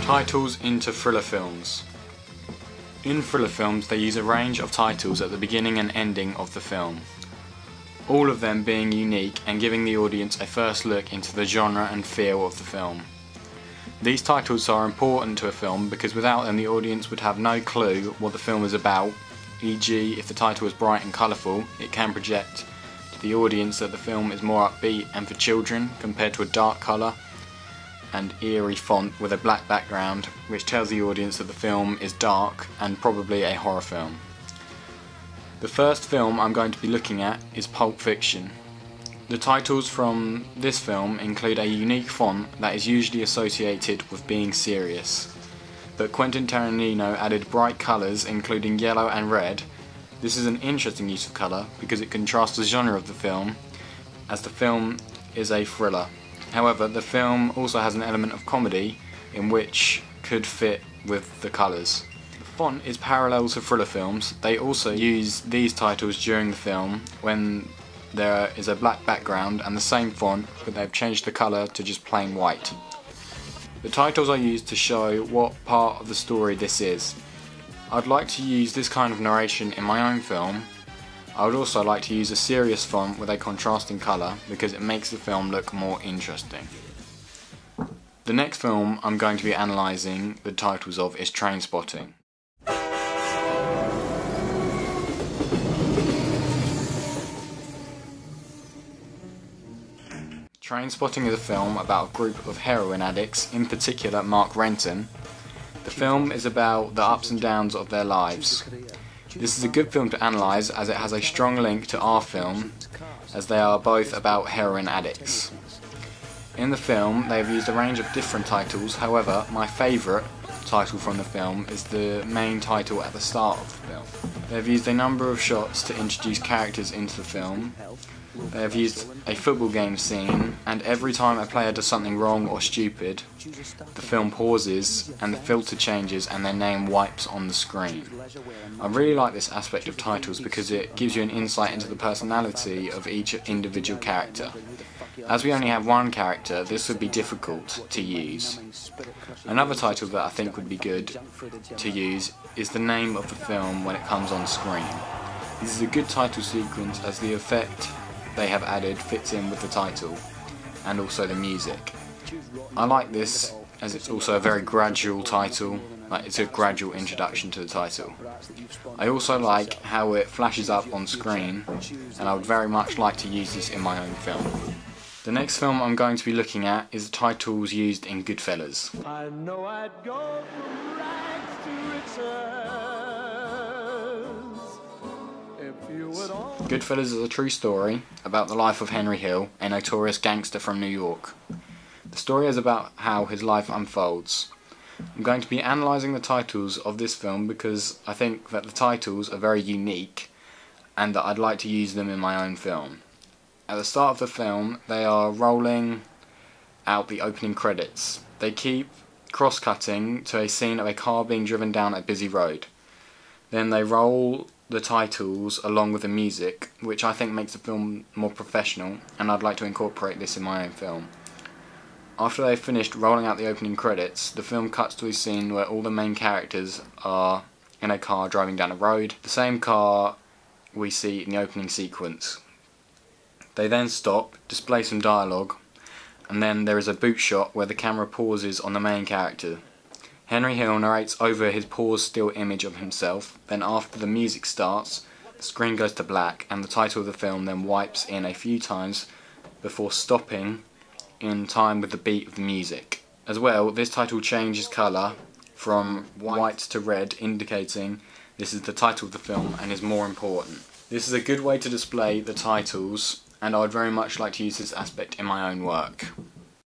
Titles into thriller films. In thriller films they use a range of titles at the beginning and ending of the film, all of them being unique and giving the audience a first look into the genre and feel of the film. These titles are important to a film because without them the audience would have no clue what the film is about, e.g. if the title is bright and colourful, it can project to the audience that the film is more upbeat and for children compared to a dark colour and eerie font with a black background, which tells the audience that the film is dark and probably a horror film. The first film I'm going to be looking at is Pulp Fiction. The titles from this film include a unique font that is usually associated with being serious, but Quentin Tarantino added bright colours including yellow and red. This is an interesting use of colour because it contrasts the genre of the film, as the film is a thriller. However, the film also has an element of comedy in which could fit with the colours. The font is parallel to thriller films. They also use these titles during the film when there is a black background and the same font, but they've changed the colour to just plain white. The titles are used to show what part of the story this is. I'd like to use this kind of narration in my own film. I would also like to use a serious font with a contrasting colour because it makes the film look more interesting. The next film I'm going to be analysing the titles of is Trainspotting. Trainspotting is a film about a group of heroin addicts, in particular Mark Renton. The film is about the ups and downs of their lives. This is a good film to analyse as it has a strong link to our film, as they are both about heroin addicts. In the film they have used a range of different titles, however my favourite title from the film is the main title at the start of the film. They have used a number of shots to introduce characters into the film. They have used a football game scene, and every time a player does something wrong or stupid, the film pauses and the filter changes and their name wipes on the screen. I really like this aspect of titles because it gives you an insight into the personality of each individual character. As we only have one character, this would be difficult to use. Another title that I think would be good to use is the name of the film when it comes on screen. This is a good title sequence as the effect they have added fits in with the title and also the music. I like this as it's also a very gradual title, like it's a gradual introduction to the title. I also like how it flashes up on screen, and I would very much like to use this in my own film. The next film I'm going to be looking at is the titles used in Goodfellas. I know I'd go from rags to riches. Goodfellas is a true story about the life of Henry Hill, a notorious gangster from New York. The story is about how his life unfolds. I'm going to be analysing the titles of this film because I think that the titles are very unique and that I'd like to use them in my own film. At the start of the film, they are rolling out the opening credits. They keep cross-cutting to a scene of a car being driven down a busy road. Then they roll the titles along with the music, which I think makes the film more professional, and I'd like to incorporate this in my own film. After they've finished rolling out the opening credits, the film cuts to a scene where all the main characters are in a car driving down a road, the same car we see in the opening sequence. They then stop, display some dialogue, and then there is a boot shot where the camera pauses on the main character. Henry Hill narrates over his paused still image of himself, then after the music starts, the screen goes to black and the title of the film then wipes in a few times before stopping in time with the beat of the music. As well, this title changes colour from white to red, indicating this is the title of the film and is more important. This is a good way to display the titles, and I would very much like to use this aspect in my own work.